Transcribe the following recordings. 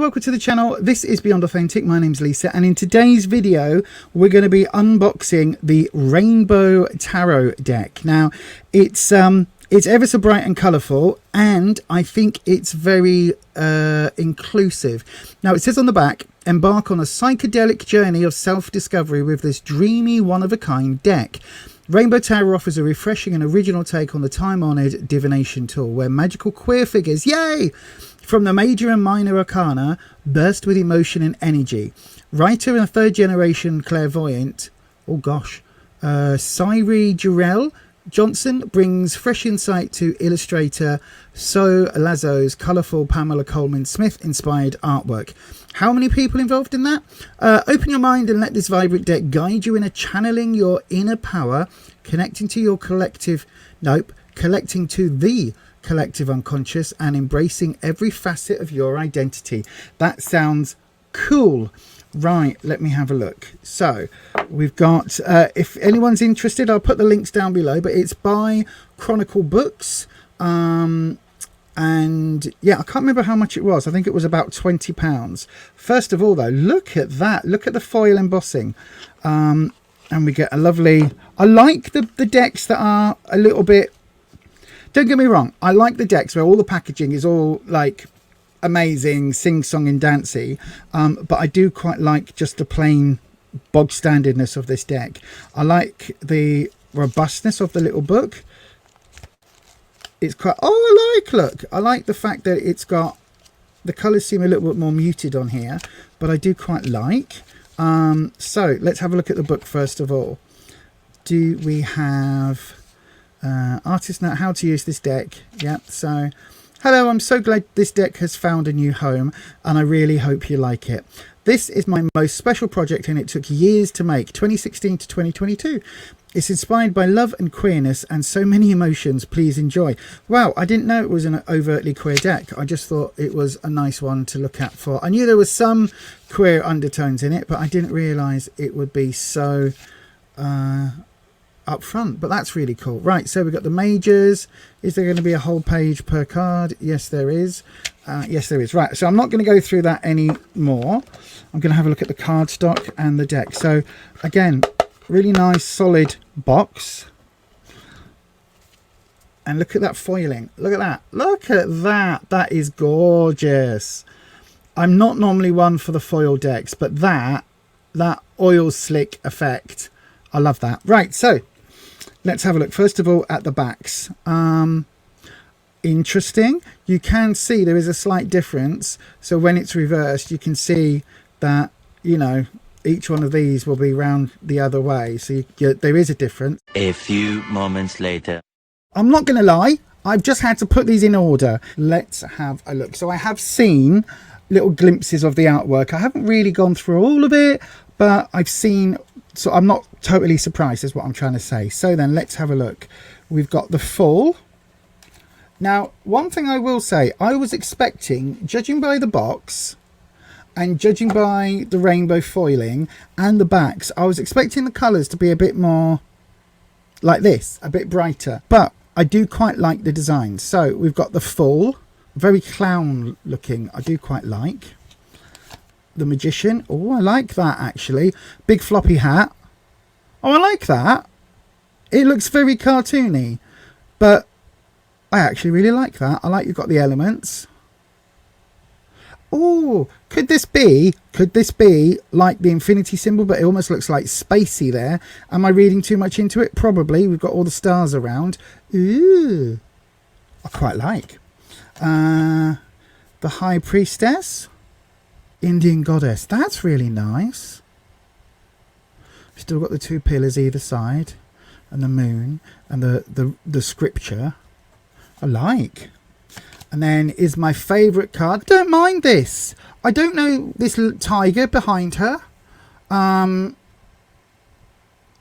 welcome to the channel. This is Beyond Authentic. My name's Lisa, and in today's video we're going to be unboxing the Rainbow Tarot deck. Now it's ever so bright and colourful, and I think it's very inclusive. Now it says on the back, embark on a psychedelic journey of self-discovery with this dreamy one-of-a-kind deck. Rainbow Tarot offers a refreshing and original take on the time-honoured divination tool, where magical queer figures, yay, from the major and minor arcana, burst with emotion and energy. Writer and third-generation clairvoyant, oh gosh, Cyree Jarrell Johnson brings fresh insight to illustrator So Lazo's colourful Pamela Coleman Smith inspired artwork. How many people involved in that? Open your mind and let this vibrant deck guide you in a channeling your inner power, connecting to your collective, collecting to the collective unconscious, and embracing every facet of your identity. That sounds cool. Right, let me have a look. So we've got, if anyone's interested, I'll put the links down below, but it's by Chronicle Books. And yeah, I can't remember how much it was. I think it was about £20. First of all, though, look at that. Look at the foil embossing. And we get a lovely, I like the decks that are a little bit, don't get me wrong, I like the decks where all the packaging is all like amazing, sing-song and dancey, but I do quite like just the plain bog standardness of this deck. I like the robustness of the little book. It's quite, look, I like the fact that it's got, the colours seem a little bit more muted on here, but I do quite like. So let's have a look at the book first of all. Do we have artist note, how to use this deck? Yeah, so hello, I'm so glad this deck has found a new home, and I really hope you like it. This is my most special project, and it took years to make, 2016 to 2022. It's inspired by love and queerness and so many emotions. Please enjoy. Wow, I didn't know it was an overtly queer deck. I just thought it was a nice one to look at for. I knew there was some queer undertones in it, but I didn't realise it would be so up front. But that's really cool. Right, so we've got the majors. Is there going to be a whole page per card? Yes, there is. Yes, there is. Right, so I'm not going to go through that anymore. I'm going to have a look at the cardstock and the deck. So again, really nice solid box, and look at that foiling. Look at that. Look at that. That is gorgeous. I'm not normally one for the foil decks, but that oil slick effect, I love that. Right, so let's have a look first of all at the backs. Interesting. You can see there is a slight difference. So when it's reversed, you can see that, you know, each one of these will be round the other way. So there is a difference. A few moments later. I'm not going to lie, I've just had to put these in order. Let's have a look. So I have seen little glimpses of the artwork. I haven't really gone through all of it, but I've seen, so I'm not totally surprised is what I'm trying to say. So then let's have a look. We've got the full. Now, one thing I will say, I was expecting, judging by the box and judging by the rainbow foiling and the backs, I was expecting the colours to be a bit more like this, a bit brighter. But I do quite like the design. So we've got the full, very clown looking. I do quite like. The magician. Oh, I like that actually. Big floppy hat. Oh, I like that. It looks very cartoony, but I actually really like that. I like you've got the elements. Oh, could this be like the infinity symbol, but it almost looks like spacey there? Am I reading too much into it? Probably. We've got all the stars around. Ooh, I quite like. The High Priestess, Indian Goddess. That's really nice. Still got the two pillars either side, and the moon, and the scripture. I like. And then is my favourite card. I don't mind this. I don't know this tiger behind her. I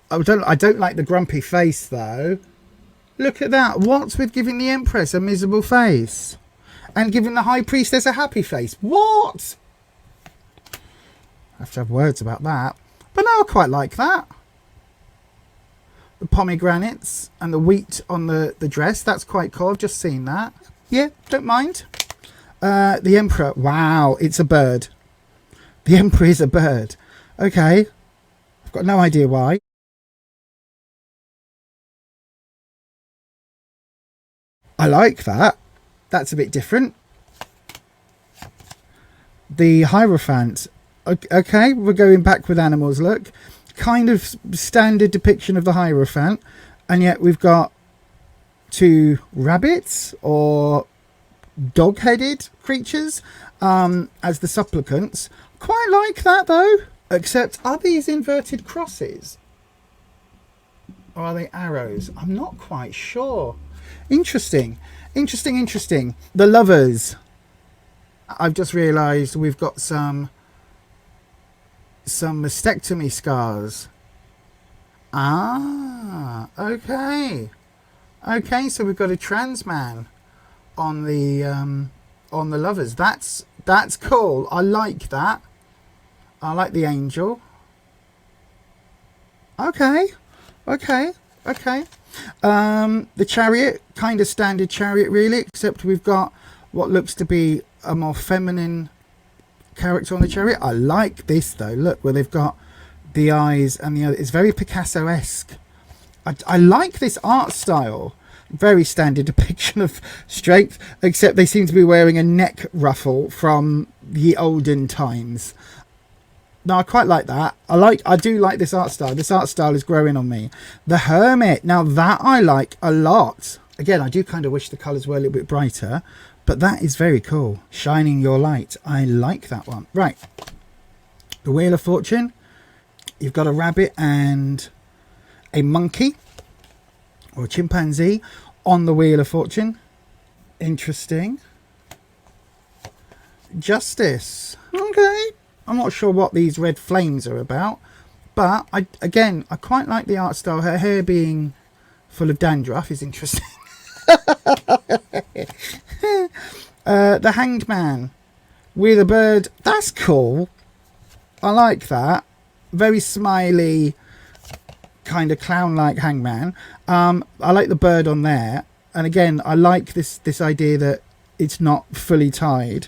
don't like the grumpy face though. Look at that. What's with giving the Empress a miserable face and giving the High Priestess a happy face? What? I have to have words about that. But no, I quite like that. The pomegranates and the wheat on the dress. That's quite cool. I've just seen that. Yeah, don't mind. The Emperor. Wow, it's a bird. The Emperor is a bird. Okay. I've got no idea why. I like that. That's a bit different. The Hierophant. Okay, we're going back with animals, look. Kind of standard depiction of the Hierophant. And yet we've got 2 rabbits or dog-headed creatures as the supplicants. Quite like that, though. Except, are these inverted crosses? Or are they arrows? I'm not quite sure. Interesting. Interesting. The lovers. I've just realised we've got some mastectomy scars. Ah, okay. Okay, so we've got a trans man on the lovers. That's cool. I like that. I like the angel. Okay. The chariot, kind of standard chariot really, except we've got what looks to be a more feminine character on the chariot. I like this though. Look, where they've got the eyes and the other. It's very Picasso-esque. I like this art style. Very standard depiction of strength, except they seem to be wearing a neck ruffle from the olden times. No, I quite like that. I do like this art style. This art style is growing on me. The Hermit. Now that I like a lot. Again, I do kind of wish the colours were a little bit brighter, but that is very cool. Shining your light. I like that one. Right. The Wheel of Fortune. You've got a rabbit and a monkey or a chimpanzee on the Wheel of Fortune. Interesting. Justice. Okay. I'm not sure what these red flames are about, but I quite like the art style. Her hair being full of dandruff is interesting. The Hanged Man with a bird. That's cool. I like that. Very smiley, kind of clown-like hangman. I like the bird on there, and again, I like this idea that it's not fully tied.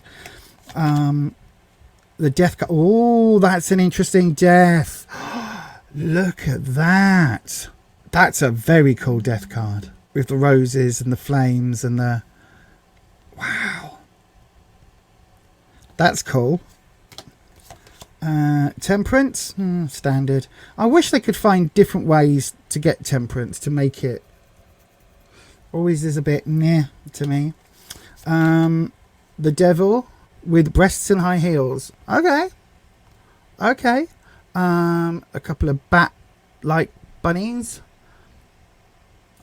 The death card. Oh, that's an interesting death. Look at that. That's a very cool death card with the roses and the flames and the... Wow. That's cool. Temperance. Standard. I wish they could find different ways to get temperance to make it... Always is a bit meh to me. The Devil with breasts and high heels. Okay. A couple of bat-like bunnies.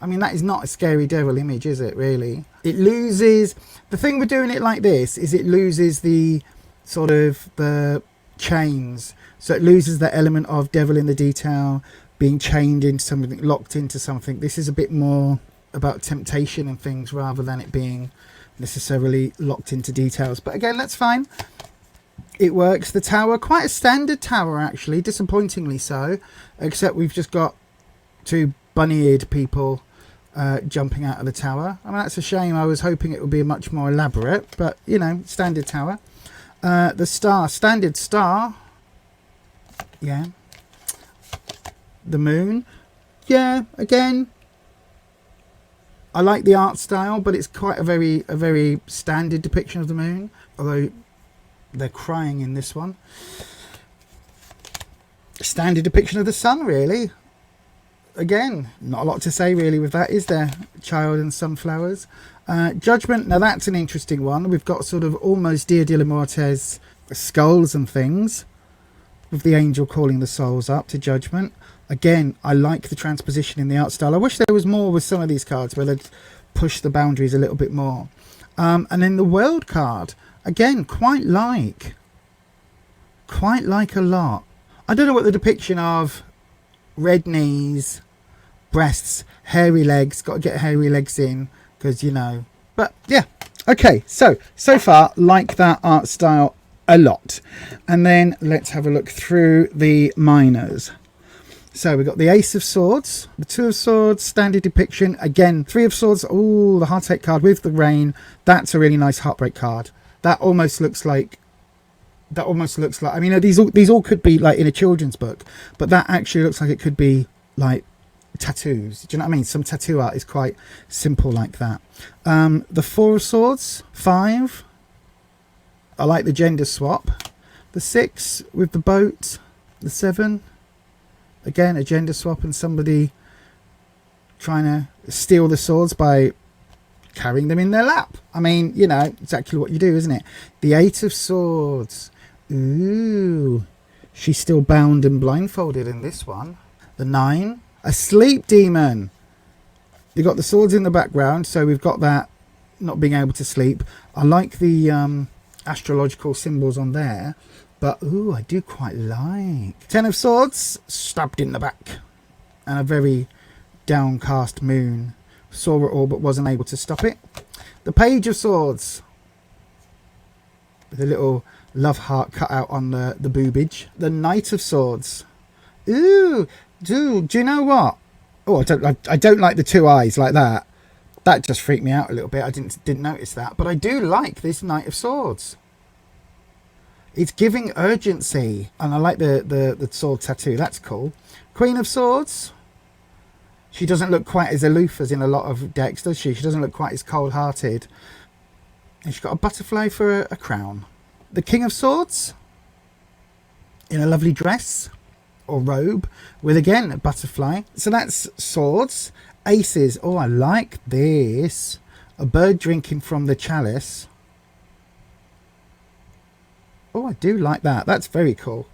I mean, that is not a scary devil image, is it, really? It loses... The thing with doing it like this is it loses the sort of the chains. So it loses that element of devil in the detail, being chained into something, locked into something. This is a bit more about temptation and things rather than it being necessarily locked into details. But again, that's fine. It works. The tower, quite a standard tower actually, disappointingly so, except we've just got 2 bunny-eared people jumping out of the tower. I mean, that's a shame. I was hoping it would be much more elaborate, but you know, standard tower. The star, standard star. Yeah. The moon. Yeah, again, I like the art style, but it's quite a very standard depiction of the moon, although they're crying in this one. Standard depiction of the sun, really. Again, not a lot to say really with that, is there? Child and sunflowers. Judgment. Now that's an interesting one. We've got sort of almost Dia de la Muerte's skulls and things, with the angel calling the souls up to judgment. Again, I like the transposition in the art style. I wish there was more with some of these cards where they'd push the boundaries a little bit more. And then the world card, again, quite like a lot. I don't know what the depiction of red knees, breasts, hairy legs, got to get hairy legs in because, you know, but yeah. Okay, so far, like that art style a lot. And then let's have a look through the minors. So we've got the Ace of Swords, the 2 of Swords, standard depiction. Again, 3 of Swords. Oh, the Heartache card with the rain. That's a really nice heartbreak card. That almost looks like, I mean, these all could be like in a children's book, but that actually looks like it could be like tattoos. Do you know what I mean? Some tattoo art is quite simple like that. The Four of Swords, 5. I like the gender swap. The 6 with the boat. The 7, again, a gender swap and somebody trying to steal the swords by carrying them in their lap. I mean, you know, exactly what you do, isn't it? The 8 of Swords. Ooh, she's still bound and blindfolded in this one. The 9, a sleep demon. You've got the swords in the background, so we've got that not being able to sleep. I like the astrological symbols on there, but ooh, I do quite like 10 of Swords, stabbed in the back, and a very downcast moon. Saw it all but wasn't able to stop it. The Page of Swords, with a little love heart cut out on the boobage. The Knight of Swords. Ooh, do you know what? Oh, I don't like the 2 eyes like that. That just freaked me out a little bit. I didn't notice that, but I do like this Knight of Swords. It's giving urgency, and I like the sword tattoo. That's cool. Queen of Swords. She doesn't look quite as aloof as in a lot of decks, does she? She doesn't look quite as cold-hearted. And she's got a butterfly for a crown. The King of Swords, in a lovely dress or robe with, again, a butterfly. So that's swords. Aces. Oh, I like this. A bird drinking from the chalice. Oh, I do like that. That's very cool.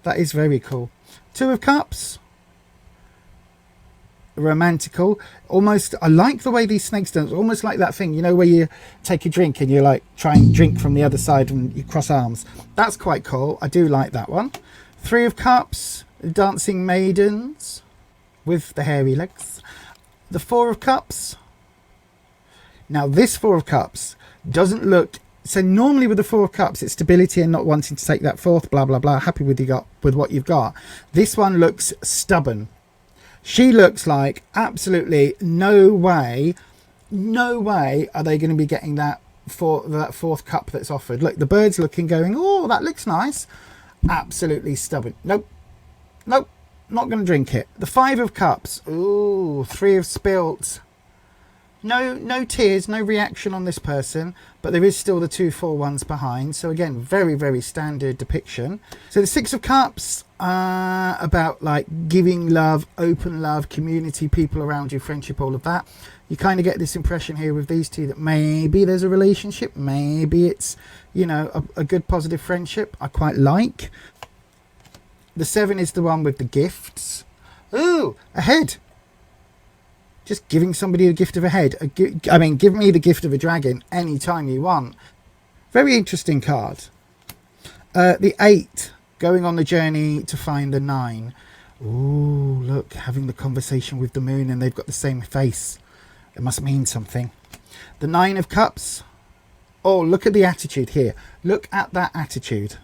That is very cool. 2 of Cups. Romantical. Almost, I like the way these snakes dance. Almost like that thing, you know, where you take a drink and you like try and drink from the other side and you cross arms. That's quite cool. I do like that one. 3 of Cups. Dancing maidens with the hairy legs. The 4 of Cups. Now this 4 of Cups doesn't look, so normally with the 4 of Cups it's stability and not wanting to take that fourth, blah blah blah, happy with what you've got. This one looks stubborn. She looks like absolutely no way are they going to be getting that fourth cup that's offered. Look, the bird's looking, going, oh, that looks nice. Absolutely stubborn. Nope, not going to drink it. The 5 of Cups. Ooh, 3 of Spilt. No tears, no reaction on this person, but there is still the 2 full ones behind. So again, very, very standard depiction. So the 6 of Cups, about like giving love, open love, community, people around you, friendship, all of that. You kind of get this impression here with these two that maybe there's a relationship, maybe it's, you know, a good positive friendship. I quite like. The 7 is the one with the gifts. Ooh, a head. Just giving somebody a gift of a head. I mean, give me the gift of a dragon anytime you want. Very interesting card. The 8, going on the journey to find the 9. Ooh, look, having the conversation with the moon and they've got the same face. It must mean something. The 9 of Cups. Oh, look at the attitude here. Look at that attitude.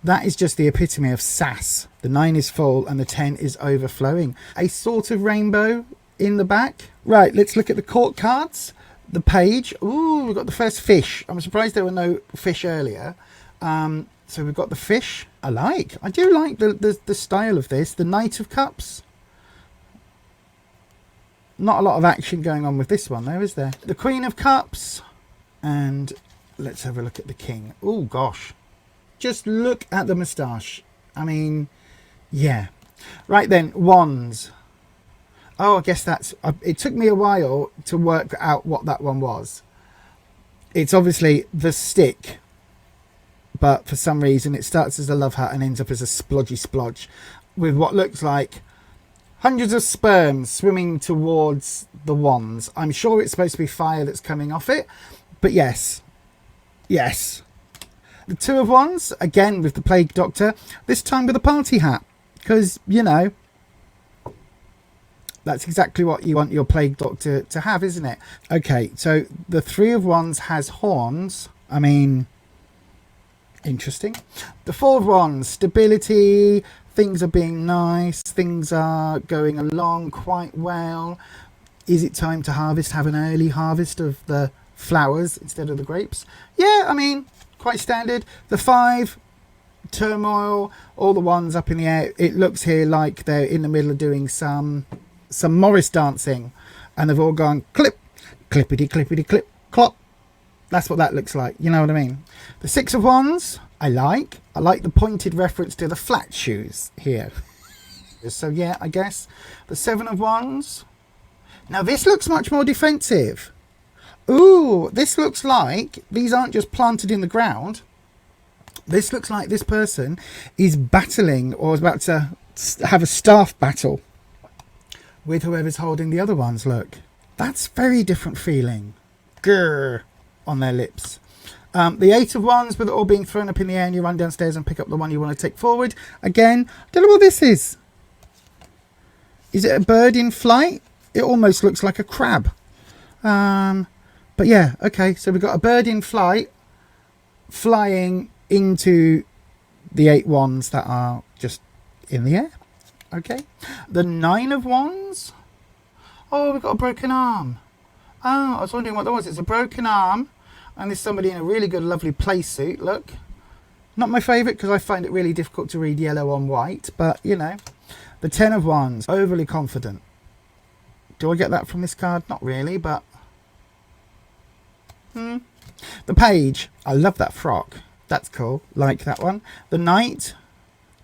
That is just the epitome of sass. The 9 is full and the 10 is overflowing. A sort of rainbow in the back. Right, let's look at the court cards. The Page. Ooh, we've got the first fish. I'm surprised there were no fish earlier. So we've got the fish. I do like the style of this. The Knight of Cups. Not a lot of action going on with this one though, is there? The Queen of Cups. And let's have a look at the King. Oh gosh. Just look at the moustache. I mean, yeah. Right then, Wands. Oh, I guess that's... It took me a while to work out what that one was. It's obviously the stick. But for some reason, it starts as a love heart and ends up as a splodgy splodge. With what looks like hundreds of sperms swimming towards the wands. I'm sure it's supposed to be fire that's coming off it. But yes. Yes. The 2 of Wands, again with the Plague Doctor. This time with a party hat. Because, you know... That's exactly what you want your Plague Doctor to have, isn't it? Okay, so the 3 of Wands has horns. I mean, interesting. The 4 of Wands, stability. Things are being nice. Things are going along quite well. Is it time to harvest? Have an early harvest of the flowers instead of the grapes. Yeah, I mean, quite standard. The 5, turmoil, all the ones up in the air. It looks here like they're in the middle of doing some Morris dancing, and they've all gone clip, clippity, clippity, clip, clop. That's what that looks like. You know what I mean? The 6 of Wands, I like the pointed reference to the flat shoes here. So yeah, I guess. The 7 of Wands. Now this looks much more defensive. Ooh, this looks like these aren't just planted in the ground. This looks like this person is battling or is about to have a staff battle with whoever's holding the other ones. Look, that's very different feeling. Grr on their lips. The 8 of Wands, with it all being thrown up in the air, and you run downstairs and pick up the one you want to take forward. Again, I don't know what this is. Is it a bird in flight? It almost looks like a crab. But yeah, okay. So we've got a bird in flight flying into the 8 wands that are just in the air. Okay. The 9 of Wands. Oh, we've got a broken arm. Oh, I was wondering what that was. It's a broken arm. And there's somebody in a really good, lovely play suit. Look. Not my favourite because I find it really difficult to read yellow on white. But, you know. The 10 of Wands. Overly confident. Do I get that from this card? Not really, but... The Page. I love that frock. That's cool. Like that one. The Knight.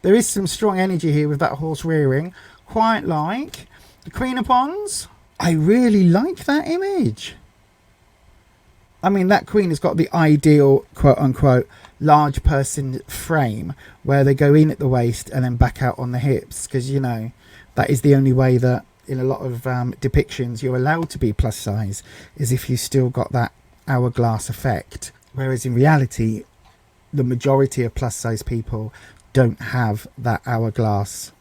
There is some strong energy here with that horse rearing. Quite like. The Queen of Wands. I really like that image. I mean, that queen has got the ideal, quote unquote, large person frame where they go in at the waist and then back out on the hips. Because, you know, that is the only way that in a lot of depictions you're allowed to be plus size, is if you still got that hourglass effect. Whereas in reality, the majority of plus size people don't have that hourglass,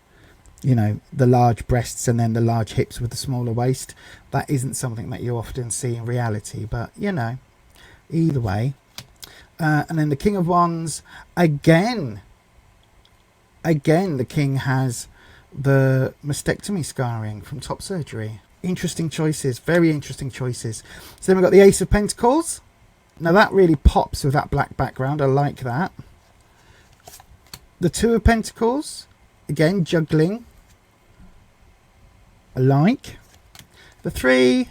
you know, the large breasts and then the large hips with the smaller waist. That isn't something that you often see in reality, but you know, either way. And then the King of Wands, again the king has the mastectomy scarring from top surgery. Interesting choices, very interesting choices. So then we've got the Ace of Pentacles. Now that really pops with that black background. I like that. The 2 of Pentacles, again juggling. I like. The 3,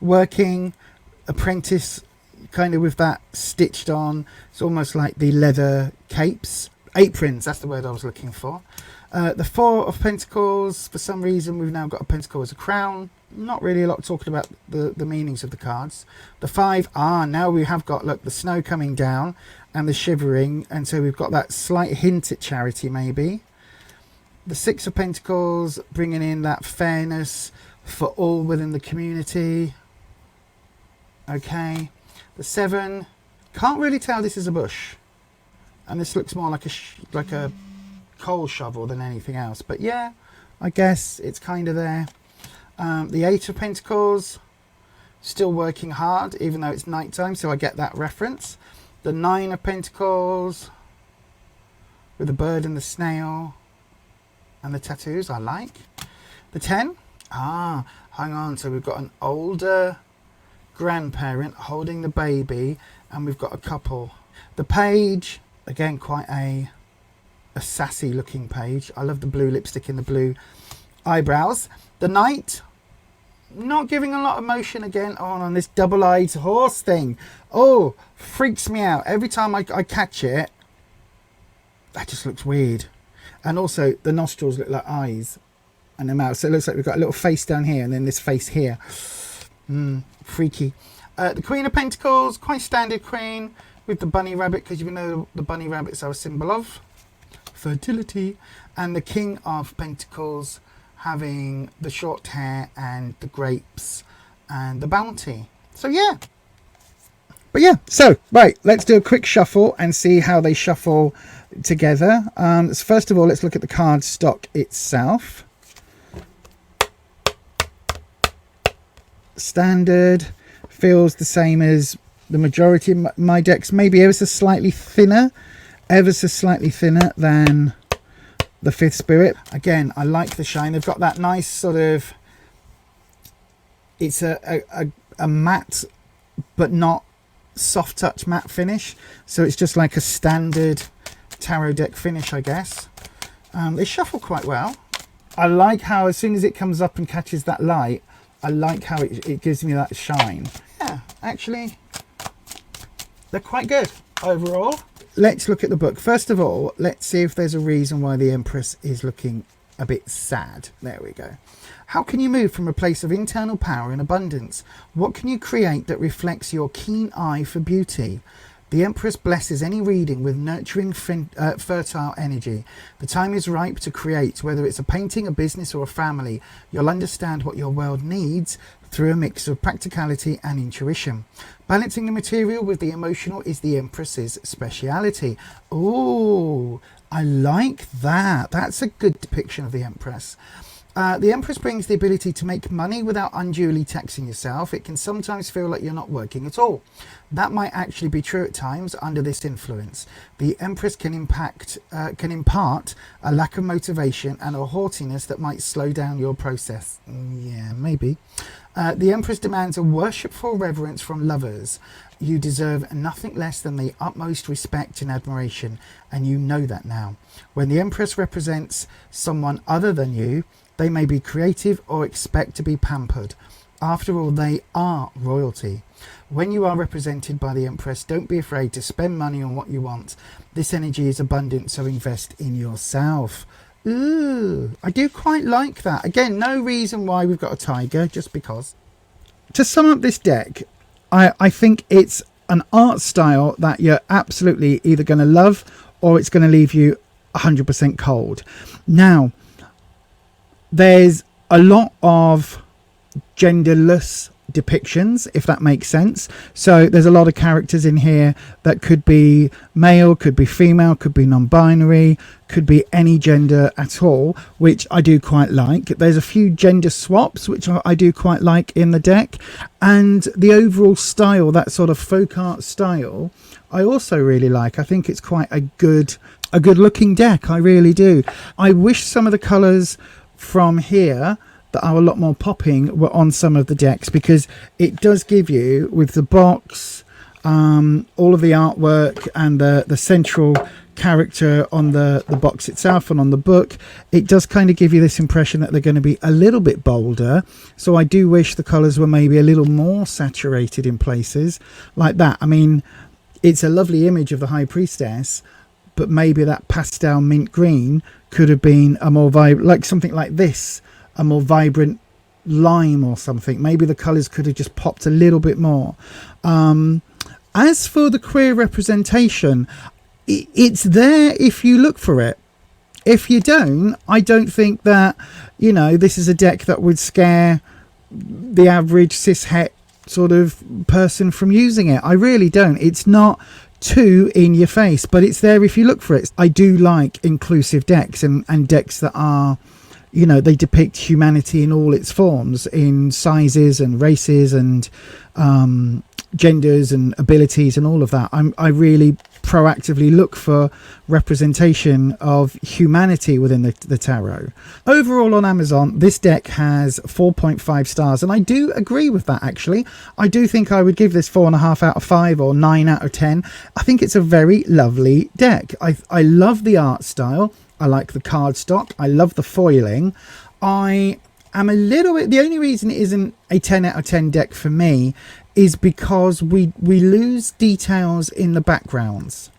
working apprentice, kind of with that stitched on. It's almost like the leather capes. Aprons, that's the word I was looking for. The 4 of Pentacles, for some reason we've now got a pentacle as a crown. Not really a lot talking about the meanings of the cards. The 5, now we have got, look, the snow coming down and the shivering, and so we've got that slight hint at charity maybe. The 6 of Pentacles, bringing in that fairness for all within the community. Okay. The 7, can't really tell this is a bush, and this looks more like a coal shovel than anything else, but yeah, I guess it's kind of there. The 8 of Pentacles, still working hard even though it's nighttime, so I get that reference. The 9 of Pentacles with the bird and the snail and the tattoos, I like. The 10, hang on, so we've got an older grandparent holding the baby, and we've got a couple. The Page, again quite a sassy looking page. I love the blue lipstick and the blue eyebrows. The Knight, not giving a lot of motion again on this double-eyed horse thing. Oh, freaks me out every time I catch it. That just looks weird. And also the nostrils look like eyes and the mouth, so it looks like we've got a little face down here and then this face here. Freaky. The Queen of Pentacles, quite standard queen with the bunny rabbit, because you know the bunny rabbits are a symbol of fertility. And the King of Pentacles having the short hair and the grapes and the bounty. So yeah. But yeah, so right, let's do a quick shuffle and see how they shuffle together. So first of all, let's look at the card stock itself. Standard, feels the same as the majority of my decks, maybe ever so slightly thinner than the 5th Spirit. Again, I like the shine. They've got that nice sort of, it's a matte but not soft touch matte finish. So it's just like a standard tarot deck finish, I guess. They shuffle quite well. I like how as soon as it comes up and catches that light, I like how it gives me that shine. Yeah, actually, they're quite good overall. Let's look at the book. First of all, let's see if there's a reason why the Empress is looking a bit sad. There we go. How can you move from a place of internal power and abundance? What can you create that reflects your keen eye for beauty? The Empress blesses any reading with nurturing, fertile energy. The time is ripe to create, whether it's a painting, a business, or a family. You'll understand what your world needs through a mix of practicality and intuition. Balancing the material with the emotional is the Empress's speciality. Oh, I like that. That's a good depiction of the Empress. The Empress brings the ability to make money without unduly taxing yourself. It can sometimes feel like you're not working at all. That might actually be true at times under this influence. The Empress can impart a lack of motivation and a haughtiness that might slow down your process. Yeah, maybe. The Empress demands a worshipful reverence from lovers. You deserve nothing less than the utmost respect and admiration, and you know that now. When the Empress represents someone other than you, they may be creative or expect to be pampered. After all, they are royalty. When you are represented by the Empress, don't be afraid to spend money on what you want. This energy is abundant, so invest in yourself. Ooh, I do quite like that. Again, no reason why we've got a tiger, just because. To sum up this deck, I think it's an art style that you're absolutely either going to love or it's going to leave you 100% cold. Now, there's a lot of genderless depictions, if that makes sense. So there's a lot of characters in here that could be male, could be female, could be non-binary, could be any gender at all, which I do quite like. There's a few gender swaps which I do quite like in the deck, and the overall style, that sort of folk art style, I also really like. I think it's quite a good looking deck. I really do. I wish some of the colors from here that are a lot more popping were on some of the decks, because it does give you, with the box, all of the artwork and the central character on the box itself and on the book, it does kind of give you this impression that they're going to be a little bit bolder. So I do wish the colors were maybe a little more saturated in places like that. I mean, it's a lovely image of the High Priestess, but maybe that pastel mint green could have been a more like something like this, a more vibrant lime or something. Maybe the colors could have just popped a little bit more. As for the queer representation, it's there if you look for it. If you don't, I don't think that, you know, this is a deck that would scare the average cis-het sort of person from using it. I really don't. It's not too in your face, but it's there if you look for it. I do like inclusive decks and decks that are, you know, they depict humanity in all its forms, in sizes and races and genders and abilities and all of that. I really proactively look for representation of humanity within the tarot. Overall on Amazon, this deck has 4.5 stars, and I do agree with that. Actually, I do think I would give this 4.5 out of 5 or 9 out of 10. I think it's a very lovely deck. I love the art style. I like the cardstock. I love the foiling. I am a little bit, the only reason it isn't a 10 out of 10 deck for me is because we lose details in the backgrounds,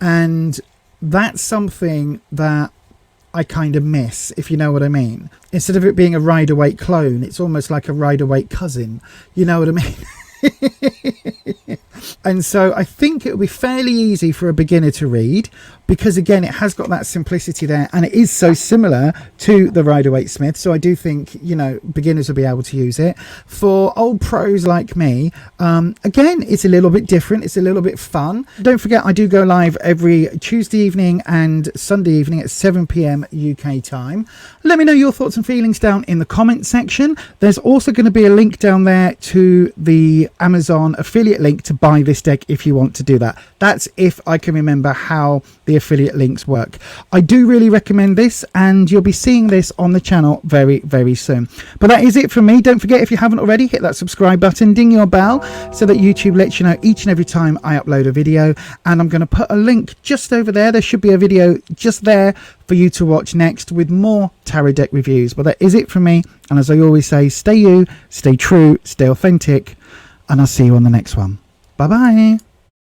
and that's something that I kind of miss, if you know what I mean. Instead of it being a Rider-Waite clone, it's almost like a Rider-Waite cousin, you know what I mean? And so I think it will be fairly easy for a beginner to read, because again, it has got that simplicity there, and it is so similar to the Rider-Waite Smith. So I do think, you know, beginners will be able to use it. For old pros like me, again, it's a little bit different, it's a little bit fun. Don't forget, I do go live every Tuesday evening and Sunday evening at 7 p.m. UK time. Let me know your thoughts and feelings down in the comment section. There's also going to be a link down there to the Amazon affiliate link to buy buy this deck if you want to do that. That's if I can remember how the affiliate links work. I do really recommend this, and you'll be seeing this on the channel very, very soon. But that is it from me. Don't forget, if you haven't already, hit that subscribe button, ding your bell so that YouTube lets you know each and every time I upload a video. And I'm going to put a link just over there. There should be a video just there for you to watch next with more tarot deck reviews. But that is it from me. And as I always say, stay you, stay true, stay authentic, and I'll see you on the next one. Bye bye.